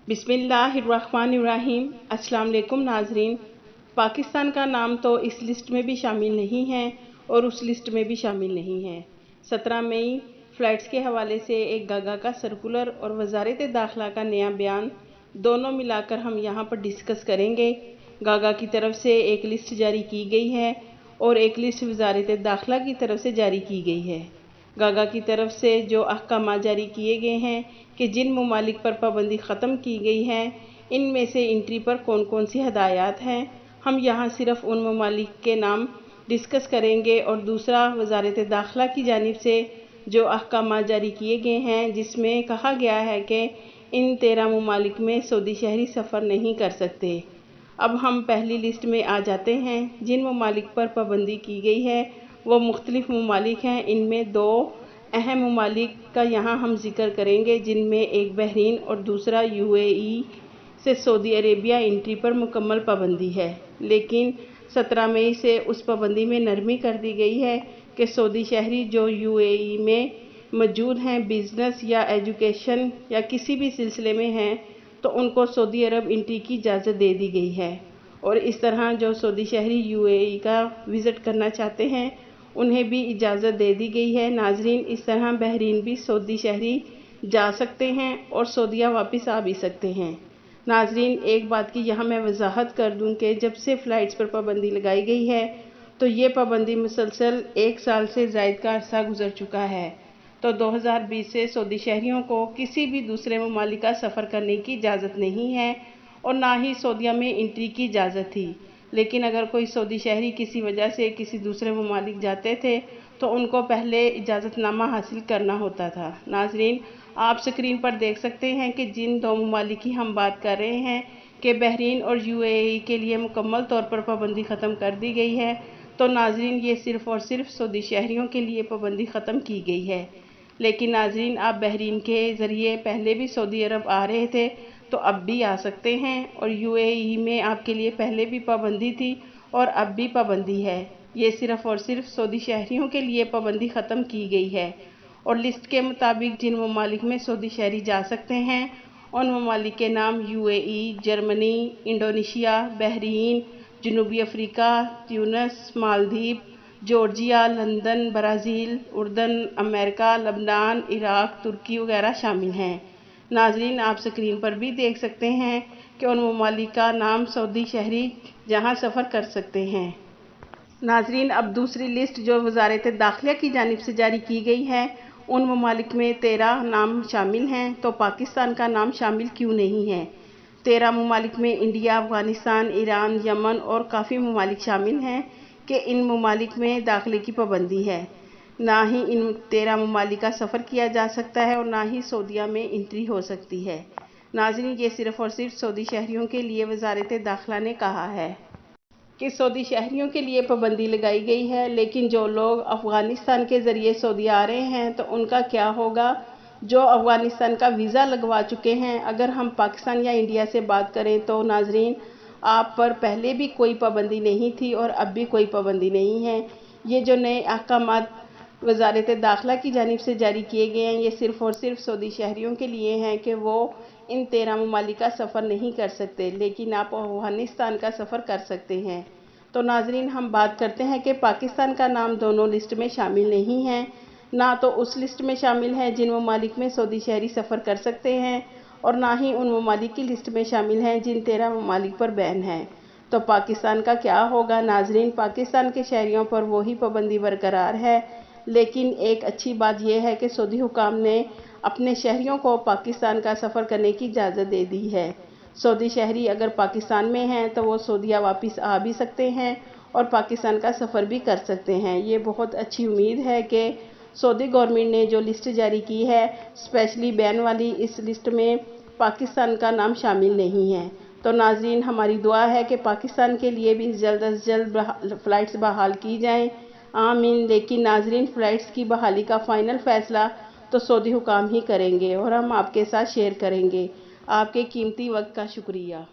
बिस्मिल्लाहिर्रहमानिर्रहीम। अस्सलाम वालेकुम नाजरीन। पाकिस्तान का नाम तो इस लिस्ट में भी शामिल नहीं है और उस लिस्ट में भी शामिल नहीं है। 17 मई फ़्लाइट्स के हवाले से एक गागा का सर्कुलर और वज़ारत दाखिला का नया बयान, दोनों मिलाकर हम यहाँ पर डिस्कस करेंगे। गागा की तरफ से एक लिस्ट जारी की गई है और एक लिस्ट वज़ारत दाखिला की तरफ से जारी की गई है। गागा की तरफ से जो अहकाम जारी किए गए हैं कि जिन ममालिक पर पाबंदी ख़त्म की गई है, इनमें से एंट्री पर कौन कौन सी हदायत हैं, हम यहाँ सिर्फ उन ममालिक के नाम डिस्कस करेंगे। और दूसरा, वज़ारत दाखिला की जानिब से जो अहकाम जारी किए गए हैं, जिसमें कहा गया है कि इन 13 ममालिक में सऊदी शहरी सफ़र नहीं कर सकते। अब हम पहली लिस्ट में आ जाते हैं। जिन ममालिक पर पाबंदी की गई है वो मुख्तलिफ ममालिक हैं। इनमें 2 अहम ममालिक का यहाँ हम जिक्र करेंगे, जिनमें एक बहरीन और दूसरा UAE से सऊदी अरेबिया एंट्री पर मुकम्मल पाबंदी है। लेकिन 17 मई से उस पाबंदी में नरमी कर दी गई है कि सऊदी शहरी जो UAE में मौजूद हैं, बिज़नेस या एजुकेशन या किसी भी सिलसिले में हैं, तो उनको सऊदी अरब एंट्री की इजाज़त दे दी गई है। और इस तरह जो सऊदी शहरी UAE का विज़िट करना चाहते हैं, उन्हें भी इजाज़त दे दी गई है। नाजरीन, इस तरह बहरीन भी सऊदी शहरी जा सकते हैं और सऊदीया वापस आ भी सकते हैं। नाजरीन, एक बात की यहाँ मैं वजाहत कर दूँ कि जब से फ़्लाइट्स पर पाबंदी लगाई गई है, तो ये पाबंदी मुसलसल 1 साल से ज़ायद का अरसा गुजर चुका है। तो 2020 से सऊदी शहरियों को किसी भी दूसरे ममालिक का सफ़र करने की इजाज़त नहीं है और ना ही सऊदीया में एंट्री की इजाज़त थी। लेकिन अगर कोई सऊदी शहरी किसी वजह से किसी दूसरे ममालिक जाते थे, तो उनको पहले इजाज़तनामा हासिल करना होता था। नाजरीन, आप स्क्रीन पर देख सकते हैं कि जिन 2 ममालिक की हम बात कर रहे हैं कि बहरीन और UAE के लिए मुकम्मल तौर पर पाबंदी ख़त्म कर दी गई है, तो नाजरीन ये सिर्फ़ और सिर्फ सऊदी शहरियों के लिए पाबंदी ख़त्म की गई है। लेकिन नाजरीन, आप बहरीन के ज़रिए पहले भी सऊदी अरब आ रहे थे, तो अब भी आ सकते हैं। और UAE में आपके लिए पहले भी पाबंदी थी और अब भी पाबंदी है। ये सिर्फ़ और सिर्फ सऊदी शहरियों के लिए पाबंदी ख़त्म की गई है। और लिस्ट के मुताबिक जिन ममालिक में सऊदी शहरी जा सकते हैं, उन ममालिक के नाम UAE, जर्मनी, इंडोनेशिया, बहरीन, जनूबी Africa, Tunis, Maldives, Georgia, London, Brazil, उर्दन, अमेरिका, लबनान, इराक, तुर्की वगैरह शामिल हैं। नाजरीन, आप स्क्रीन पर भी देख सकते हैं कि उन ममालिक का नाम सऊदी शहरी जहां सफ़र कर सकते हैं। नाजरीन, अब दूसरी लिस्ट जो वज़ारत दाखिला की जानिब से जारी की गई है, उन ममालिक में 13 नाम शामिल हैं। तो पाकिस्तान का नाम शामिल क्यों नहीं है? 13 ममालिक में इंडिया, अफ़गानिस्तान, ईरान, यमन और काफ़ी ममालिक शामिल हैं कि इन ममालिक में दाखिले की पाबंदी है। ना ही इन 13 ममालिक का सफ़र किया जा सकता है और ना ही सऊदीया में एंट्री हो सकती है। नाज़रीन, ये सिर्फ़ और सिर्फ सऊदी शहरियों के लिए वज़ारत दाखिला ने कहा है कि सऊदी शहरियों के लिए पाबंदी लगाई गई है। लेकिन जो लोग अफ़गानिस्तान के ज़रिए सऊदी आ रहे हैं, तो उनका क्या होगा? जो अफ़गानिस्तान का वीज़ा लगवा चुके हैं, अगर हम पाकिस्तान या इंडिया से बात करें, तो नाजरीन, आप पर पहले भी कोई पाबंदी नहीं थी और अब भी कोई पाबंदी नहीं है। ये जो नए अहकामात वज़ारत दाखिला की जानिब से जारी किए गए हैं, ये सिर्फ़ और सिर्फ सऊदी शहरियों के लिए हैं कि वो इन 13 ममालिक का सफ़र नहीं कर सकते, लेकिन आप अफ़गानिस्तान का सफ़र कर सकते हैं। तो नाजरीन, हम बात करते हैं कि पाकिस्तान का नाम दोनों लिस्ट में शामिल नहीं है। ना तो उस लिस्ट में शामिल है जिन ममालिक में सऊदी शहरी सफ़र कर सकते हैं, और ना ही उन ममालिक की लिस्ट में शामिल हैं जिन 13 ममालिक पर बैन है। तो पाकिस्तान का क्या होगा? नाजरीन, पाकिस्तान के शहरियों पर वही पाबंदी बरकरार है। लेकिन एक अच्छी बात यह है कि सऊदी हुकाम ने अपने शहरियों को पाकिस्तान का सफ़र करने की इजाज़त दे दी है। सऊदी शहरी अगर पाकिस्तान में हैं, तो वो सऊदीया वापस आ भी सकते हैं और पाकिस्तान का सफ़र भी कर सकते हैं। ये बहुत अच्छी उम्मीद है कि सऊदी गवर्नमेंट ने जो लिस्ट जारी की है, स्पेशली बैन वाली, इस लिस्ट में पाकिस्तान का नाम शामिल नहीं है। तो नाजरीन, हमारी दुआ है कि पाकिस्तान के लिए भी जल्द अज जल्द फ़्लाइट्स बहाल की जाएँ। आमीन। लेकिन नाजरीन, फ़्लाइट्स की बहाली का फ़ाइनल फ़ैसला तो सऊदी हुकाम ही करेंगे और हम आपके साथ शेयर करेंगे। आपके कीमती वक्त का शुक्रिया।